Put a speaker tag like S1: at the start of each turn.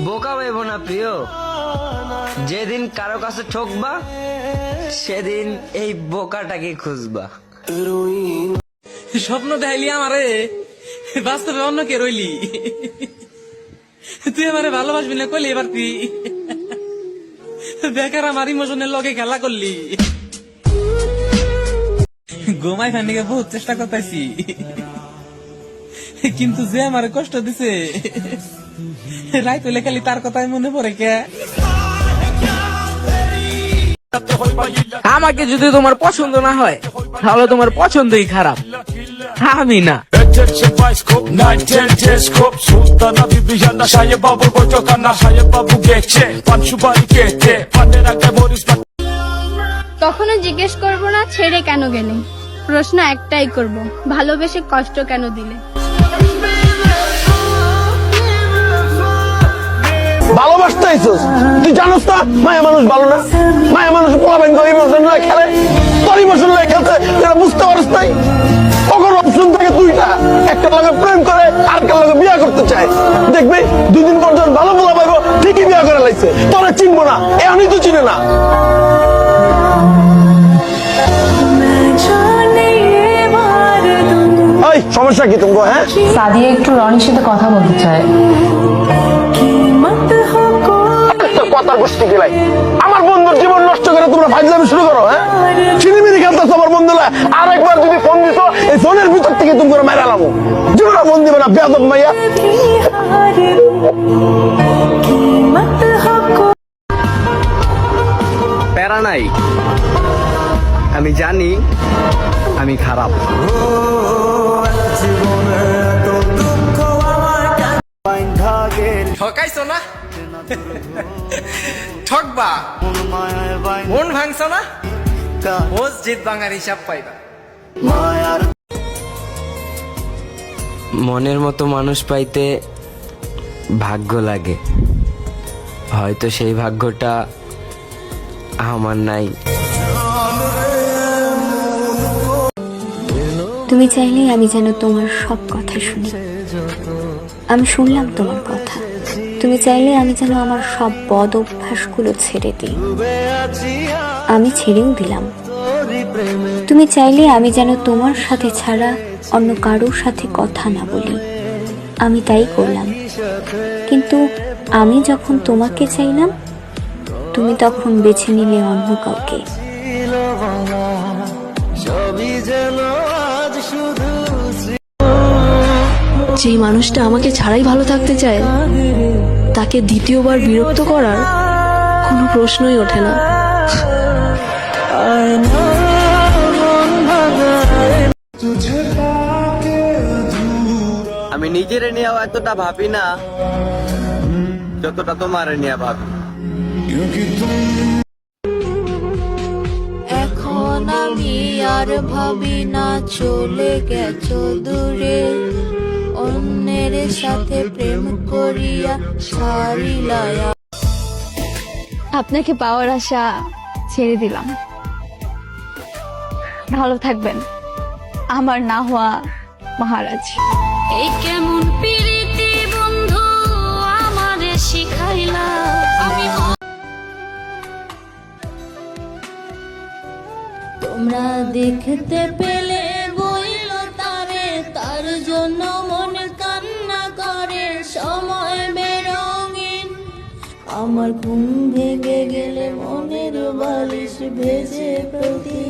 S1: বোকা হইব না প্রিয়, যেদিন কারো কাছে ঠকবা সেদিন এই বোকাটাকে খুঁজবা।
S2: স্বপ্ন দেখাইলি আমারে, বাস্তবে অন্য কে রইলি। তুই আমারে ভালোবাসবি না কইলি, এবার তুই বেকার আমার ইমোশনের লগে খেলা করলি। ঘুমাই ফান্ডিকে বহুত চেষ্টা করতেছি, কিন্তু যে আমার কষ্ট দিছে রাইত হইলে খালি তার কথাই মনে পড়ে। কে আমাকে যদি তোমার পছন্দ না হয় তাহলে তোমার পছন্দই খারাপ, আমি না।
S3: কখনো জিজ্ঞেস করব না ছেড়ে কেন গেলে, প্রশ্ন একটাই করব, ভালোবেসে কষ্ট কেন দিলে।
S4: ভালোবাসতে আইছস, তুই জানোস না মায়া মানুষ ভালো না, মায়া মানুষ পোলাবেন ইমোশন লয়ে খেলে, তোর ইমোশন লয়ে খেলতে এটা বুঝতে পারস নাই। তখন অপশন থাকে দুইটা, একটা লগে প্রেম করে আর একটা লগে বিয়ে করতে চায়। দেখবি 2 দিন পর যখন ভালো পোলা পাইবো ঠিকই বিয়ে করে লাইছে, তোরা চিনবো না, এমনি তো চিনে না। এই সমস্যা কি তোমার? হ্যাঁ,
S5: সাদিয়া একটু রনির সাথে কথা বলতে চায়।
S4: কথার গোষ্ঠী গেলাই আমার বন্ধুর জীবন নষ্ট করে তোমরা ফাইজলামি শুরু করো। হ্যাঁ, চিনিমিনি খেলতেছো আমার বন্ধুরা। আর একবার যদি ফোন দিছো এই ফোনের ভিতর থেকে তুমি করে মাইরা লামো, জীবনে ফোন দিবে না বেয়াদব মাইয়া।
S1: প্যারা নাই, আমি জানি আমি খারাপ।
S2: ঠকাইছো না, ঠকবা, মন ভাঙছো না, মসজিদ ভাঙার হিসাব পাইবা।
S1: মনের মতো মানুষ পাইতে ভাগ্য লাগে, হয়তো সেই ভাগ্যটা আমার নাই।
S6: তুমি চাইলেই আমি যেন তোমার সব কথা শুনি, আমি শুনলাম তোমার কথা। তুমি চাইলে আমি যেন আমার সব বদ অভ্যাসগুলো ছেড়ে দিই, আমি ছেড়েও দিলাম। তুমি চাইলে আমি যেন তোমার সাথে ছাড়া অন্য কারোর সাথে কথা না বলি, আমি তাই করলাম। কিন্তু আমি যখন তোমাকে চাইলাম তুমি তখন বেছে নিলে অন্য কাউকে।
S5: যে মানুষটা আমাকে ছাড়াই ভালো থাকতে চায় তাকে দ্বিতীয়বার বিরক্ত করার কোনো প্রশ্নই ওঠে না।
S1: আমি নিজের নিয়ে এতটা ভাবি না যতটা তোমার নিয়ে ভাবি।
S7: এখন আমি আর ভাবি না, চলে গেছো দূরে, অন্যের সাথে প্রেম করিয়া ছাড়িলায়া।
S3: আপনাকে পাওয়ার আশা ছেড়ে দিলাম, ভালো থাকবেন আমার না হওয়া মহারাজ।
S7: এই কেমন প্রীতি বন্ধু আমারে শিখাইলা, আমি তোমরা দেখতে পেলে বইল তারে, তার জন্য মন কান্না করে সময় বেরঙিন। আমার ঘুম ভেঙে গেলে মনের বালিশ ভেজে প্রতি